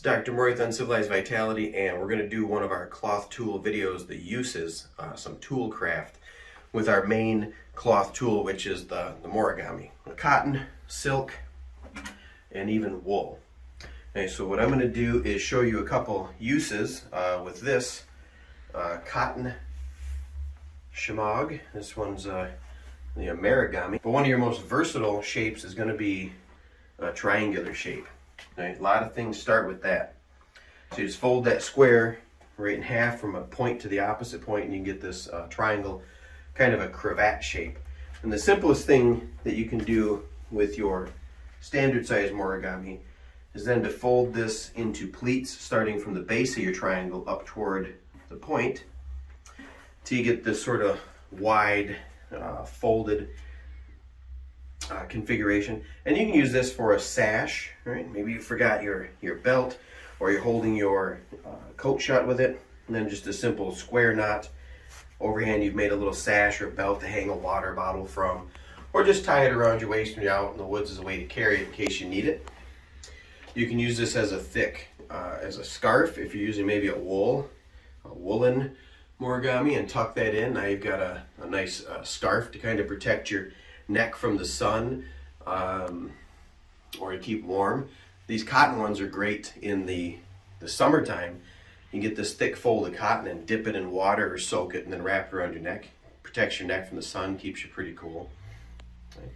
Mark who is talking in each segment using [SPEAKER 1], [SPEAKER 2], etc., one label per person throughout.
[SPEAKER 1] Dr. Murray with Uncivilized Vitality, and we're going to do one of our cloth tool videos, the uses, some tool craft, with our main cloth tool, which is the Moreygami. Cotton, silk, and even wool. Okay, so what I'm going to do is show you a couple uses with this cotton shemagh. This one's the Moreygami. But one of your most versatile shapes is going to be a triangular shape. Okay, a lot of things start with that. So you just fold that square right in half from a point to the opposite point, and you get this triangle, kind of a cravat shape. And the simplest thing that you can do with your standard size Moreygami is then to fold this into pleats, starting from the base of your triangle up toward the point, till you get this sort of wide folded configuration. And you can use this for a sash, right? Maybe you forgot your belt, or you're holding your coat shut with it, and then just a simple square knot overhand, you've made a little sash or belt to hang a water bottle from, or just tie it around your waist when you're out in the woods as a way to carry it in case you need it. You can use this as a thick, as a scarf if you're using maybe a woolen Moreygami, and tuck that in. Now you've got a nice scarf to kind of protect your neck from the sun, or to keep warm. These cotton ones are great in the summertime. You get this thick fold of cotton and dip it in water or soak it and then wrap it around your neck. Protects your neck from the sun, keeps you pretty cool. Okay.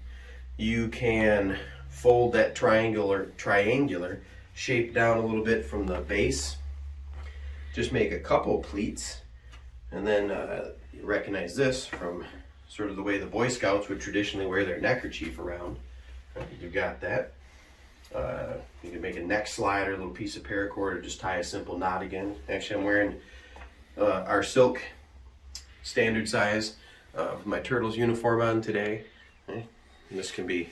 [SPEAKER 1] You can fold that triangular shape down a little bit from the base. Just make a couple pleats, and then you recognize this from sort of the way the Boy Scouts would traditionally wear their neckerchief around. You've got that. You can make a neck slide or a little piece of paracord, or just tie a simple knot again. Actually, I'm wearing our silk standard size with my Turtles uniform on today. Okay. And this can be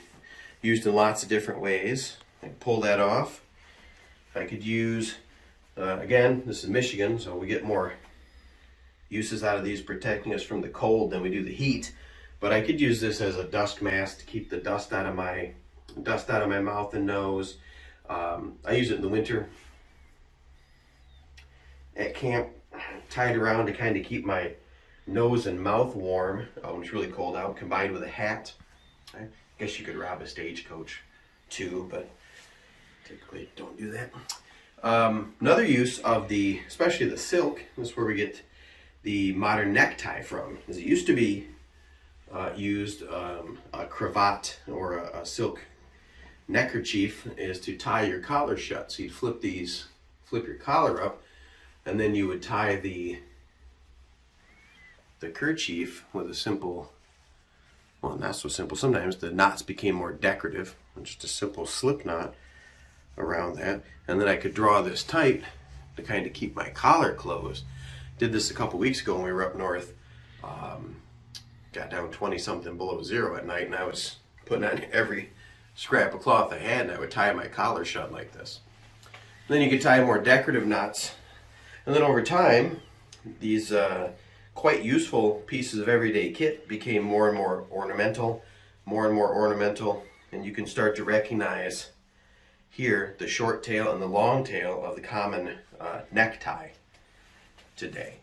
[SPEAKER 1] used in lots of different ways. I can pull that off. I could use, again, this is Michigan, so we get more uses out of these protecting us from the cold than we do the heat. But I could use this as a dust mask to keep the dust out of my mouth and nose. I use it in the winter at camp, tied around to kind of keep my nose and mouth warm when it's really cold out, combined with a hat. I guess you could rob a stagecoach too, but typically don't do that. Another use of especially the silk, this is where we get the modern necktie from, is it used to be used a cravat or a silk neckerchief is to tie your collar shut. So you'd flip your collar up, and then you would tie the kerchief with a simple, well, not so simple. Sometimes the knots became more decorative, just a simple slip knot around that, and then I could draw this tight to kind of keep my collar closed. Did this a couple weeks ago when we were up north. Got down 20 something below zero at night, and I was putting on every scrap of cloth I had, and I would tie my collar shut like this. And then you could tie more decorative knots, and then over time these quite useful pieces of everyday kit became more and more ornamental, and you can start to recognize here the short tail and the long tail of the common necktie today.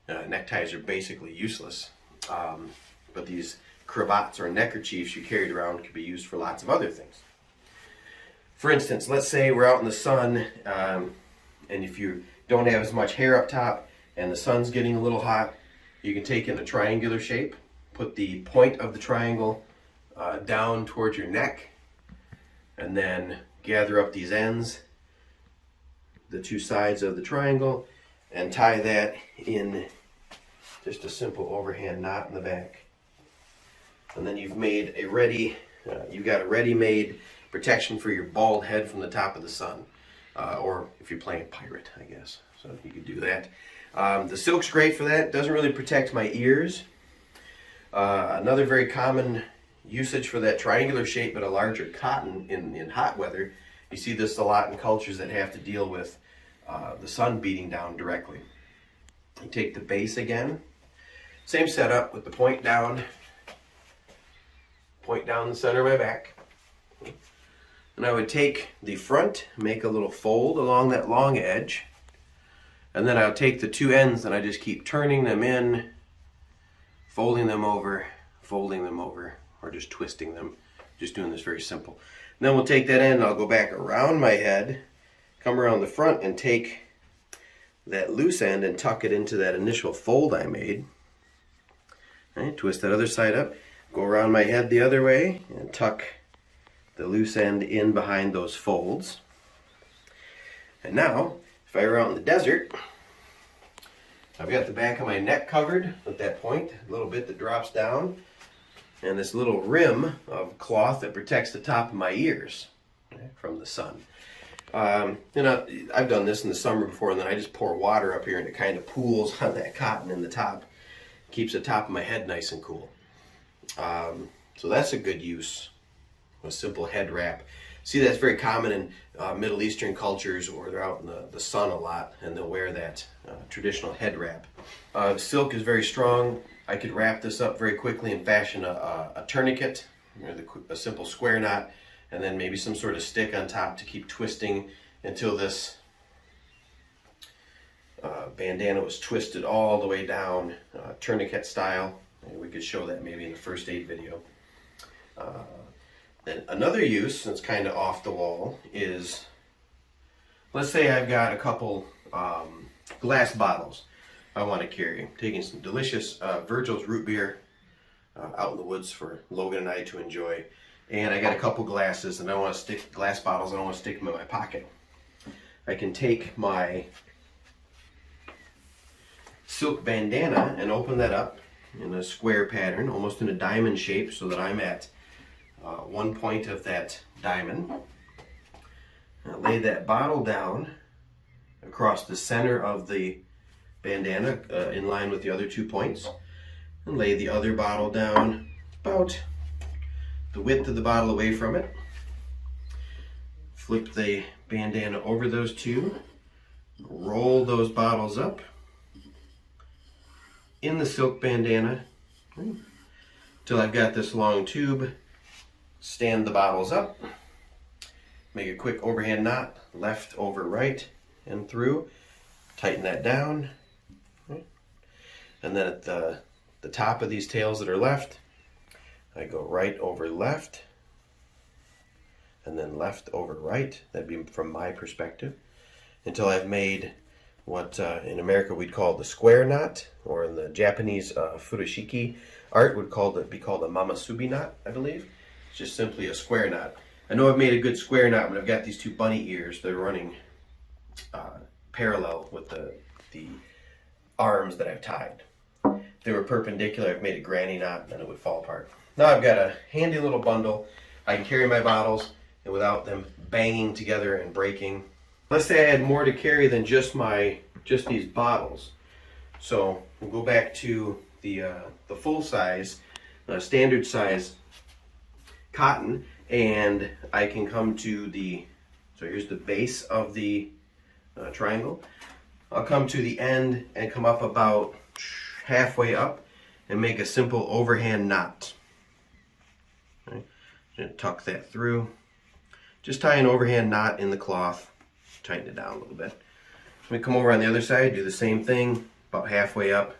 [SPEAKER 1] Neckties are basically useless, but these cravats or neckerchiefs you carried around could be used for lots of other things. For instance, let's say we're out in the sun, and if you don't have as much hair up top and the sun's getting a little hot, you can take in a triangular shape, put the point of the triangle down towards your neck, and then gather up these ends, the two sides of the triangle, and tie that in just a simple overhand knot in the back. And then you've made you've got a ready-made protection for your bald head from the top of the sun. Or if you're playing pirate, I guess. So you could do that. The silk's great for that. Doesn't really protect my ears. Another very common usage for that triangular shape, but a larger cotton in hot weather. You see this a lot in cultures that have to deal with the sun beating down directly. You take the base again. Same setup with the point down the center of my back. And I would take the front, make a little fold along that long edge, and then I'll take the two ends and I just keep turning them in, folding them over, or just twisting them. Just doing this very simple. And then we'll take that end and I'll go back around my head, come around the front and take that loose end and tuck it into that initial fold I made. Right, twist that other side up, go around my head the other way and tuck the loose end in behind those folds. And now, if I were out in the desert, I've got the back of my neck covered with that point, a little bit that drops down, and this little rim of cloth that protects the top of my ears from the sun. I've done this in the summer before, and then I just pour water up here and it kind of pools on that cotton in the top. Keeps the top of my head nice and cool. So that's a good use, a simple head wrap. See, that's very common in Middle Eastern cultures, or they're out in the sun a lot and they'll wear that traditional head wrap. Silk is very strong. I could wrap this up very quickly and fashion a tourniquet, a simple square knot, and then maybe some sort of stick on top to keep twisting until this bandana was twisted all the way down, tourniquet style. And we could show that maybe in the first aid video. Then another use that's kind of off the wall is, let's say I've got a couple glass bottles I want to carry. I'm taking some delicious Virgil's root beer out in the woods for Logan and I to enjoy. And I got a couple glasses and I want to stick glass bottles, I don't want to stick them in my pocket. I can take my silk bandana and open that up in a square pattern, almost in a diamond shape, so that I'm at one point of that diamond. I'll lay that bottle down across the center of the bandana in line with the other 2 points, and lay the other bottle down about the width of the bottle away from it. Flip the bandana over those two, roll those bottles up in the silk bandana until I've got this long tube. Stand the bottles up, make a quick overhand knot, left over right and through, tighten that down, and then at the top of these tails that are left, I go right over left and then left over right. That'd be from my perspective, until I've made what in America we'd call the square knot, or in the Japanese furoshiki art would be called a mamasubi knot, I believe. It's just simply a square knot. I know I've made a good square knot, but I've got these two bunny ears. They're running parallel with the arms that I've tied. If they were perpendicular, I've made a granny knot, and then it would fall apart. Now I've got a handy little bundle. I can carry my bottles and without them banging together and breaking. Let's say I had more to carry than just these bottles. So we'll go back to the full size, standard size cotton, and I can come to so here's the base of the triangle. I'll come to the end and come up about halfway up and make a simple overhand knot. Okay. And tuck that through. Just tie an overhand knot in the cloth, tighten it down a little bit. So we come over on the other side, do the same thing, about halfway up.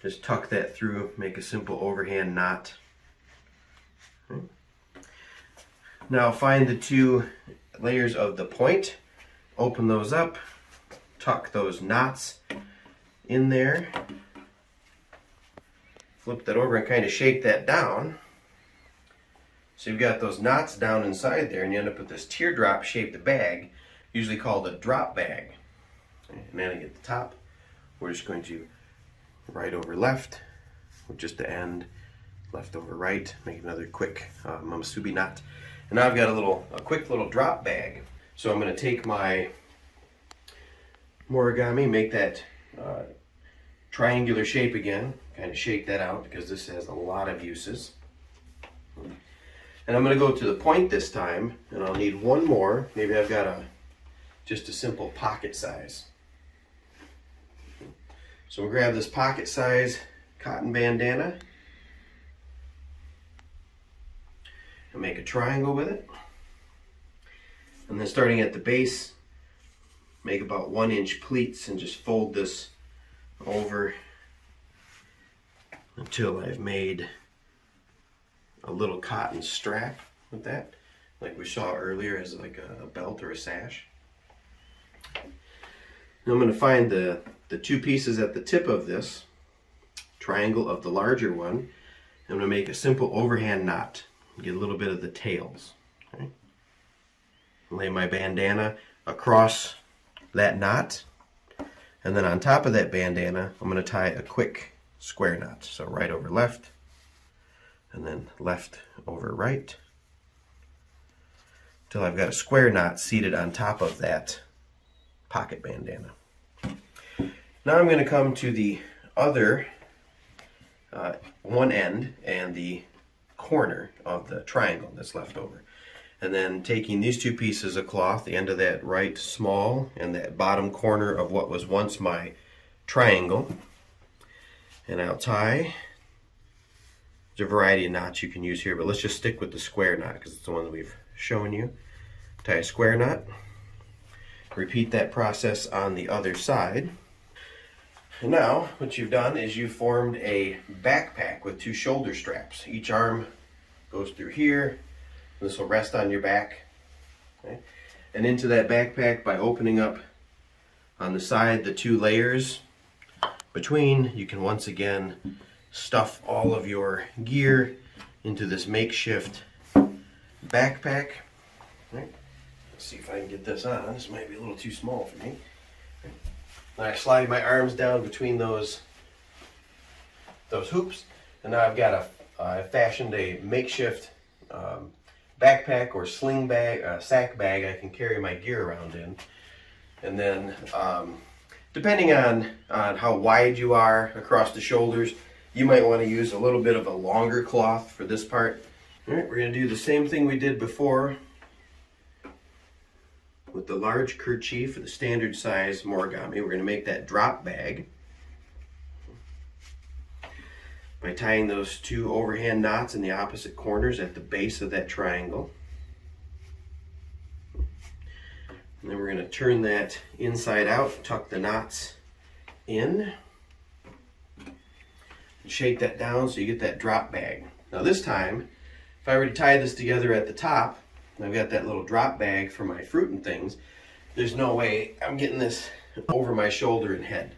[SPEAKER 1] Just tuck that through, make a simple overhand knot. Okay. Now find the two layers of the point, open those up, tuck those knots in there, flip that over and kind of shake that down. So you've got those knots down inside there, and you end up with this teardrop shaped bag, usually called a drop bag. And then at the top, we're just going to right over left with just the end, left over right, make another quick mamasubi knot. And now I've got a quick little drop bag. So I'm going to take my Moreygami, make that triangular shape again, kind of shake that out because this has a lot of uses. And I'm going to go to the point this time, and I'll need one more. Maybe I've got just a simple pocket size. So we'll grab this pocket size cotton bandana and make a triangle with it. And then starting at the base, make about 1-inch pleats and just fold this over until I've made a little cotton strap with that, like we saw earlier as like a belt or a sash. Now I'm going to find the two pieces at the tip of this triangle of the larger one. I'm going to make a simple overhand knot. Get a little bit of the tails. Okay? Lay my bandana across that knot, and then on top of that bandana I'm going to tie a quick square knot. So right over left, and then left over right, until I've got a square knot seated on top of that pocket bandana. Now I'm going to come to the other one end and the corner of the triangle that's left over. And then taking these two pieces of cloth, the end of that right small and that bottom corner of what was once my triangle, and I'll tie. There's a variety of knots you can use here, but let's just stick with the square knot because it's the one that we've shown you. Tie a square knot. Repeat that process on the other side. And now what you've done is you've formed a backpack with two shoulder straps. Each arm goes through here. This will rest on your back. Okay? And into that backpack, by opening up on the side the two layers between, you can once again stuff all of your gear into this makeshift backpack. Right. Let's see if I can get this on. This might be a little too small for me. Then I slide my arms down between those hoops, and now I've got I fashioned a makeshift backpack or sling bag, sack bag I can carry my gear around in. And then depending on how wide you are across the shoulders, you might want to use a little bit of a longer cloth for this part. All right, we're going to do the same thing we did before with the large kerchief, the standard size Moreygami. We're going to make that drop bag by tying those two overhand knots in the opposite corners at the base of that triangle. And then we're going to turn that inside out, tuck the knots in, and shake that down so you get that drop bag. Now this time, if I were to tie this together at the top, and I've got that little drop bag for my fruit and things, there's no way I'm getting this over my shoulder and head.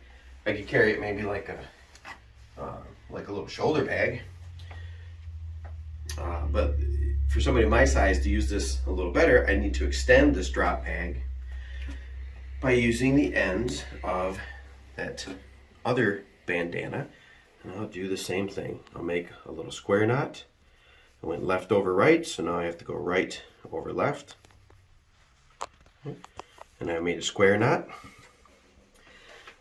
[SPEAKER 1] I could carry it maybe like a little shoulder bag, but for somebody my size to use this a little better, I need to extend this drop bag by using the ends of that other bandana. And I'll do the same thing. I'll make a little square knot. I went left over right, so now I have to go right over left. And I made a square knot.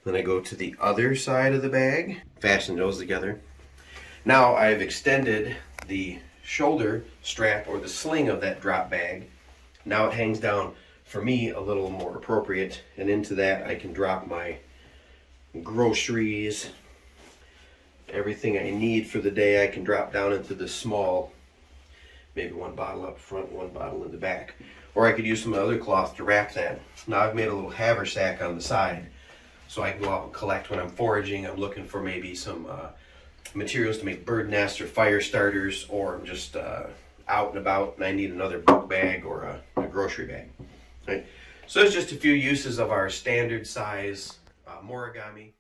[SPEAKER 1] Then I go to the other side of the bag, fasten those together. Now I've extended the shoulder strap or the sling of that drop bag. Now it hangs down, for me, a little more appropriate, and into that I can drop my groceries, everything I need for the day. I can drop down into this small, maybe one bottle up front, one bottle in the back. Or I could use some other cloth to wrap that. Now I've made a little haversack on the side, so I can go out and collect when I'm foraging. I'm looking for maybe some materials to make bird nests or fire starters, or I'm just out and about and I need another book bag or a grocery bag. Right? So it's just a few uses of our standard size Moreygami.